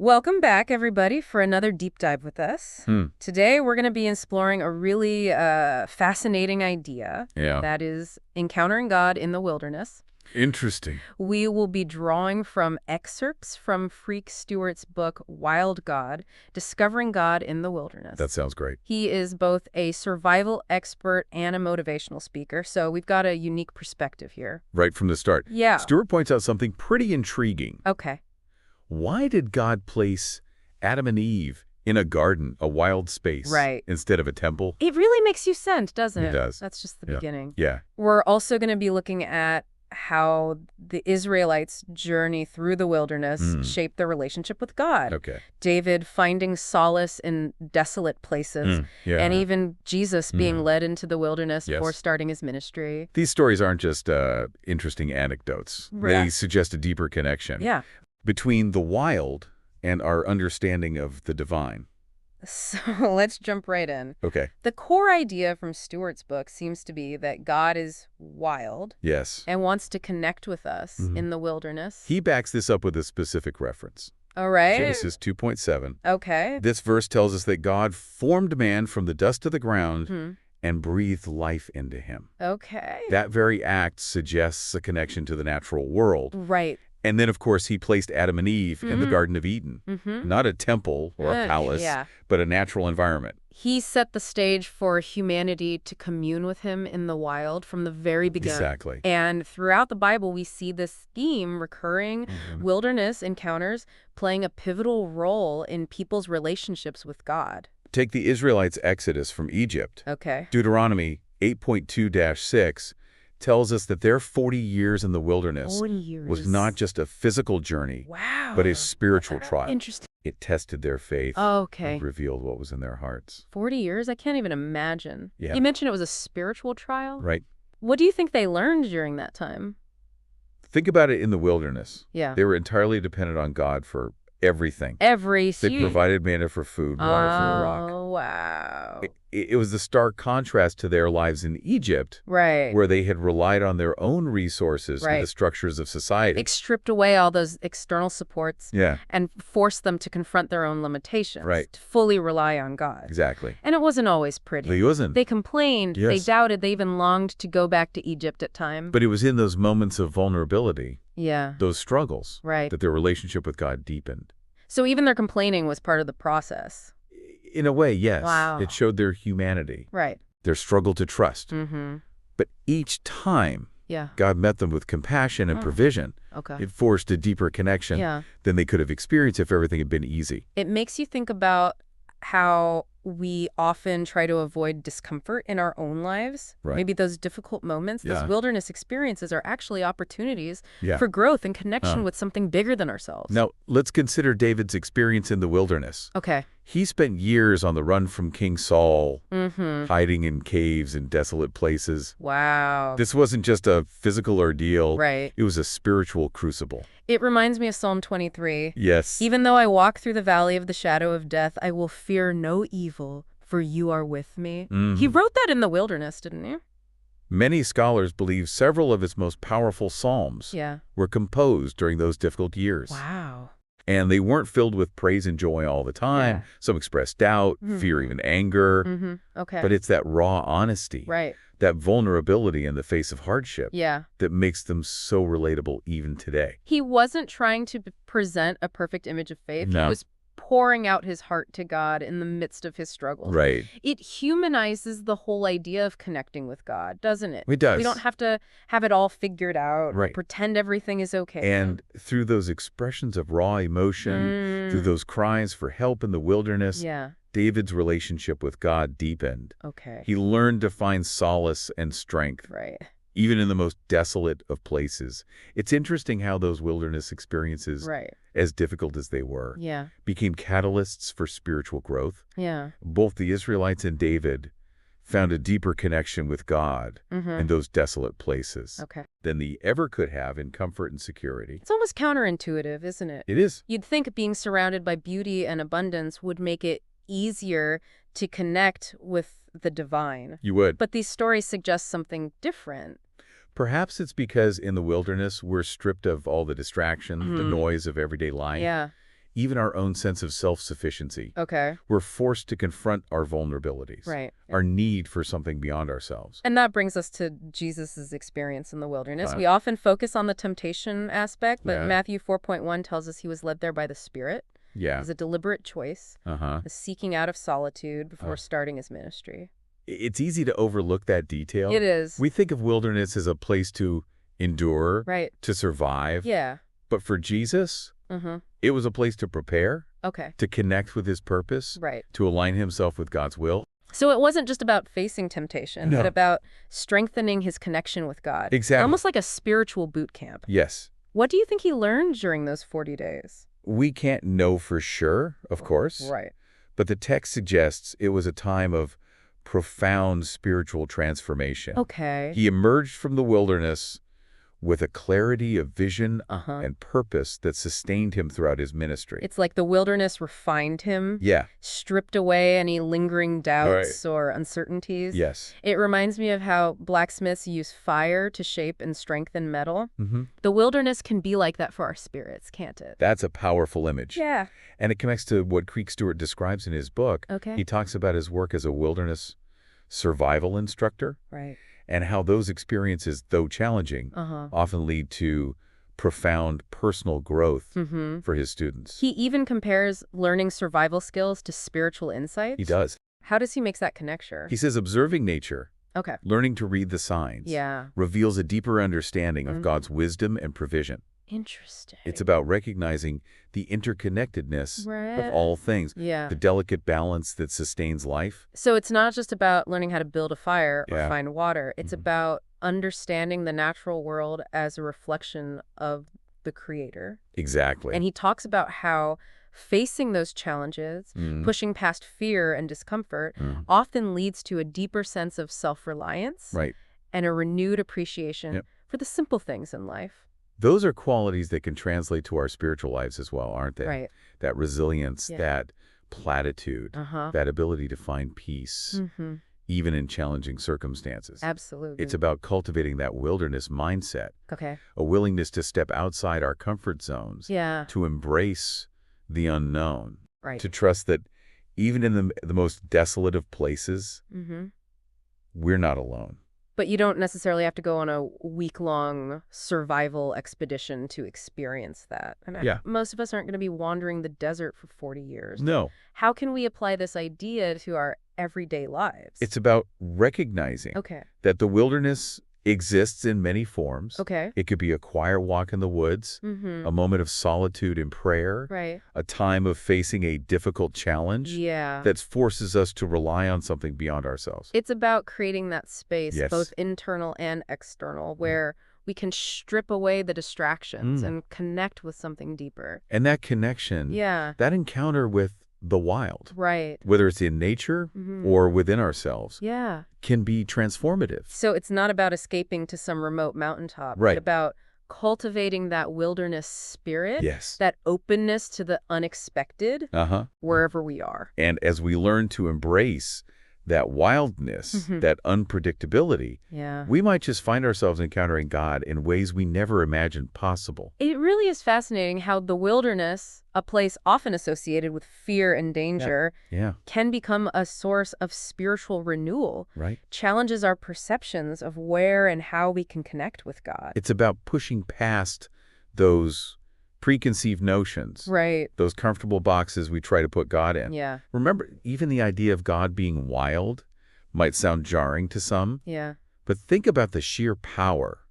Welcome back, everybody, for another deep dive with us. Today, we're going to be exploring a really fascinating idea. Yeah. That is encountering God in the wilderness. Interesting. We will be drawing from excerpts from Creek Stewart's book, Wild God, Discovering God in the Wilderness. That sounds great. He is both a survival expert and a motivational speaker, so we've got a unique perspective here. Right from the start. Yeah. Stewart points out something pretty intriguing. Okay. Why did God place Adam and Eve in a garden, a wild space, instead of a temple? It really makes you sense, doesn't it? It does. That's just the beginning. Yeah. We're also going to be looking at how the Israelites' journey through the wilderness shaped their relationship with God. Okay. David finding solace in desolate places, and even Jesus being led into the wilderness before starting his ministry. These stories aren't just interesting anecdotes. They suggest a deeper connection between the wild and our understanding of the divine. So let's jump right in. Okay. The core idea from Stewart's book seems to be that God is wild. Yes. And wants to connect with us in the wilderness. He backs this up with a specific reference. All right. Genesis 2:7. Okay. This verse tells us that God formed man from the dust of the ground and breathed life into him. Okay. That very act suggests a connection to the natural world. Right. And then, of course, he placed Adam and Eve in the Garden of Eden. Not a temple or a palace, but a natural environment. He set the stage for humanity to commune with him in the wild from the very beginning. Exactly. And throughout the Bible, we see this theme recurring, wilderness encounters playing a pivotal role in people's relationships with God. Take the Israelites' exodus from Egypt. Okay. Deuteronomy 8.2-6 tells us that their 40 years in the wilderness was not just a physical journey, but a spiritual trial. Interesting. It tested their faith and revealed what was in their hearts. 40 years? I can't even imagine. Yeah. You mentioned it was a spiritual trial? Right. What do you think they learned during that time? Think about it in the wilderness. Yeah. They were entirely dependent on God for everything. They provided manna for food, water from the rock. Oh, wow. It was the stark contrast to their lives in Egypt, where they had relied on their own resources and the structures of society. It stripped away all those external supports and forced them to confront their own limitations, to fully rely on God. Exactly. And it wasn't always pretty. It wasn't. They complained, they doubted, they even longed to go back to Egypt at times. But it was in those moments of vulnerability, those struggles, that their relationship with God deepened. So even their complaining was part of the process. In a way, yes. Wow. It showed their humanity, Right. their struggle to trust. But each time, God met them with compassion and provision. It forced a deeper connection than they could have experienced if everything had been easy. It makes you think about how we often try to avoid discomfort in our own lives. Maybe those difficult moments, those wilderness experiences are actually opportunities for growth and connection with something bigger than ourselves. Now, let's consider David's experience in the wilderness. Okay. He spent years on the run from King Saul, hiding in caves and desolate places. Wow. This wasn't just a physical ordeal. Right. It was a spiritual crucible. It reminds me of Psalm 23. Yes. Even though I walk through the valley of the shadow of death, I will fear no evil, for you are with me. He wrote that in the wilderness, didn't he? Many scholars believe several of his most powerful psalms were composed during those difficult years. Wow. And they weren't filled with praise and joy all the time. Some expressed doubt, fear, even anger. Okay. But it's that raw honesty, that vulnerability in the face of hardship that makes them so relatable even today. He wasn't trying to present a perfect image of faith. No. He was pouring out his heart to God in the midst of his struggles. Right. It humanizes the whole idea of connecting with God, doesn't it? It does. We don't have to have it all figured out, pretend everything is okay. And through those expressions of raw emotion, through those cries for help in the wilderness, David's relationship with God deepened. Okay. He learned to find solace and strength. Right. Even in the most desolate of places. It's interesting how those wilderness experiences, as difficult as they were, became catalysts for spiritual growth. Both the Israelites and David found a deeper connection with God in those desolate places than they ever could have in comfort and security. It's almost counterintuitive, isn't it? It is. You'd think being surrounded by beauty and abundance would make it easier to connect with the divine. You would. But these stories suggest something different. Perhaps it's because in the wilderness, we're stripped of all the distraction, the noise of everyday life. even our own sense of self-sufficiency. Okay. We're forced to confront our vulnerabilities, right, our need for something beyond ourselves. And that brings us to Jesus' experience in the wilderness. We often focus on the temptation aspect, but Matthew 4.1 tells us he was led there by the Spirit. Yeah. It was a deliberate choice, a seeking out of solitude before starting his ministry. It's easy to overlook that detail. It is. We think of wilderness as a place to endure, right, to survive. Yeah. But for Jesus, it was a place to prepare, to connect with his purpose, right, to align himself with God's will. So it wasn't just about facing temptation, but about strengthening his connection with God. Exactly. Almost like a spiritual boot camp. Yes. What do you think he learned during those 40 days? We can't know for sure, of course. Right. But the text suggests it was a time of profound spiritual transformation. Okay. He emerged from the wilderness with a clarity of vision and purpose that sustained him throughout his ministry. It's like the wilderness refined him. Yeah. Stripped away any lingering doubts or uncertainties. Yes. It reminds me of how blacksmiths use fire to shape and strengthen metal. The wilderness can be like that for our spirits, can't it? That's a powerful image. Yeah. And it connects to what Creek Stewart describes in his book. Okay. He talks about his work as a wilderness survival instructor. Right. And how those experiences, though challenging, often lead to profound personal growth for his students. He even compares learning survival skills to spiritual insights. He does. How does he make that connection? He says observing nature, learning to read the signs, reveals a deeper understanding of God's wisdom and provision. Interesting. It's about recognizing the interconnectedness of all things, the delicate balance that sustains life. So it's not just about learning how to build a fire or find water. It's about understanding the natural world as a reflection of the Creator. Exactly. And he talks about how facing those challenges, pushing past fear and discomfort, often leads to a deeper sense of self-reliance and a renewed appreciation for the simple things in life. Those are qualities that can translate to our spiritual lives as well, aren't they? Right. That resilience, that platitude, that ability to find peace, even in challenging circumstances. Absolutely. It's about cultivating that wilderness mindset, a willingness to step outside our comfort zones, to embrace the unknown, to trust that even in the most desolate of places, we're not alone. But you don't necessarily have to go on a week-long survival expedition to experience that. And most of us aren't going to be wandering the desert for 40 years. No. How can we apply this idea to our everyday lives? It's about recognizing that the wilderness exists in many forms. It could be a quiet walk in the woods, a moment of solitude in prayer, a time of facing a difficult challenge that forces us to rely on something beyond ourselves. It's about creating that space, both internal and external, where we can strip away the distractions and connect with something deeper. And that connection, that encounter with the wild, whether it's in nature or within ourselves, can be transformative. So it's not about escaping to some remote mountaintop, but about cultivating that wilderness spirit, that openness to the unexpected, wherever we are. And as we learn to embrace that wildness, that unpredictability, we might just find ourselves encountering God in ways we never imagined possible. It really is fascinating how the wilderness, a place often associated with fear and danger, can become a source of spiritual renewal. Challenges our perceptions of where and how we can connect with God. It's about pushing past those preconceived notions, those comfortable boxes we try to put God in. Remember, even the idea of God being wild might sound jarring to some, but think about the sheer power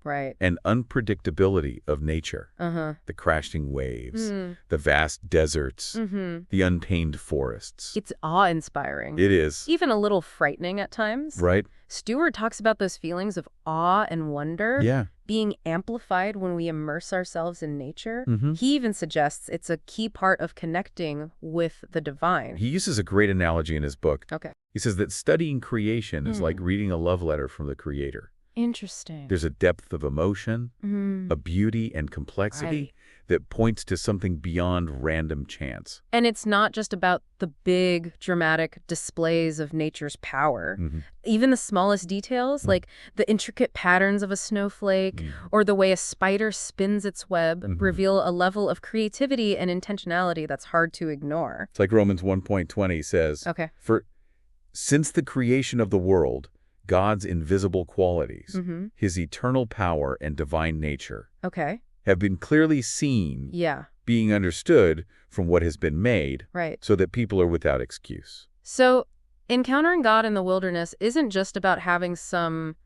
and unpredictability of nature. The crashing waves, the vast deserts, the untamed forests. It's awe-inspiring. It is. Even a little frightening at times. Stewart talks about those feelings of awe and wonder being amplified when we immerse ourselves in nature. He even suggests it's a key part of connecting with the divine. He uses a great analogy in his book. He says that studying creation is like reading a love letter from the Creator. Interesting. There's a depth of emotion, a beauty and complexity that points to something beyond random chance. And it's not just about the big, dramatic displays of nature's power. Even the smallest details, like the intricate patterns of a snowflake or the way a spider spins its web, reveal a level of creativity and intentionality that's hard to ignore. It's like Romans 1:20 says, since the creation of the world, God's invisible qualities, his eternal power and divine nature, have been clearly seen, being understood from what has been made, so that people are without excuse. So, encountering God in the wilderness isn't just about having some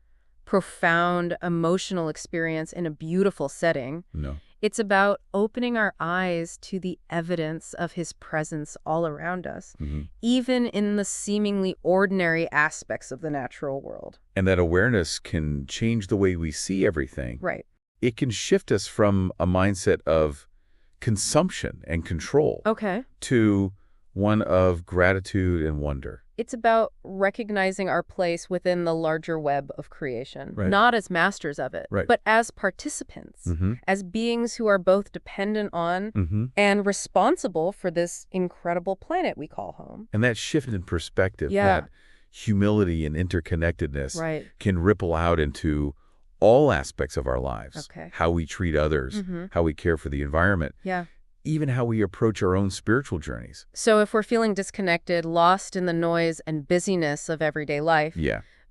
profound emotional experience in a beautiful setting. No. It's about opening our eyes to the evidence of his presence all around us, even in the seemingly ordinary aspects of the natural world. And that awareness can change the way we see everything. It can shift us from a mindset of consumption and control to one of gratitude and wonder. It's about recognizing our place within the larger web of creation, not as masters of it, but as participants, as beings who are both dependent on and responsible for this incredible planet we call home. And that shift in perspective, that humility and interconnectedness can ripple out into all aspects of our lives, how we treat others, how we care for the environment. Even how we approach our own spiritual journeys. So if we're feeling disconnected, lost in the noise and busyness of everyday life,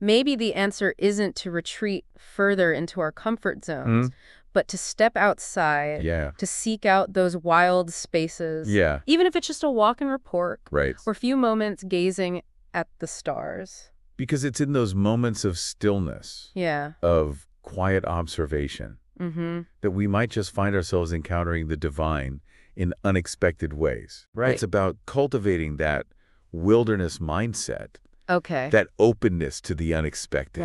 maybe the answer isn't to retreat further into our comfort zones, but to step outside, to seek out those wild spaces, even if it's just a walk in a park or a few moments gazing at the stars. Because it's in those moments of stillness, of quiet observation, that we might just find ourselves encountering the divine in unexpected ways. It's about cultivating that wilderness mindset, that openness to the unexpected,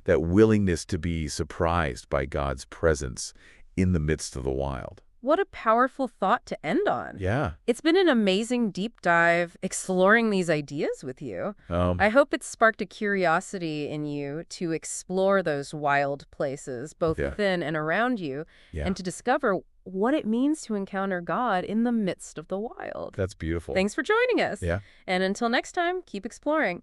that willingness to be surprised by God's presence in the midst of the wild. What a powerful thought to end on. It's been an amazing deep dive exploring these ideas with you. I hope it's sparked a curiosity in you to explore those wild places, both within and around you, and to discover what it means to encounter God in the midst of the wild. That's beautiful. Thanks for joining us. And until next time, keep exploring.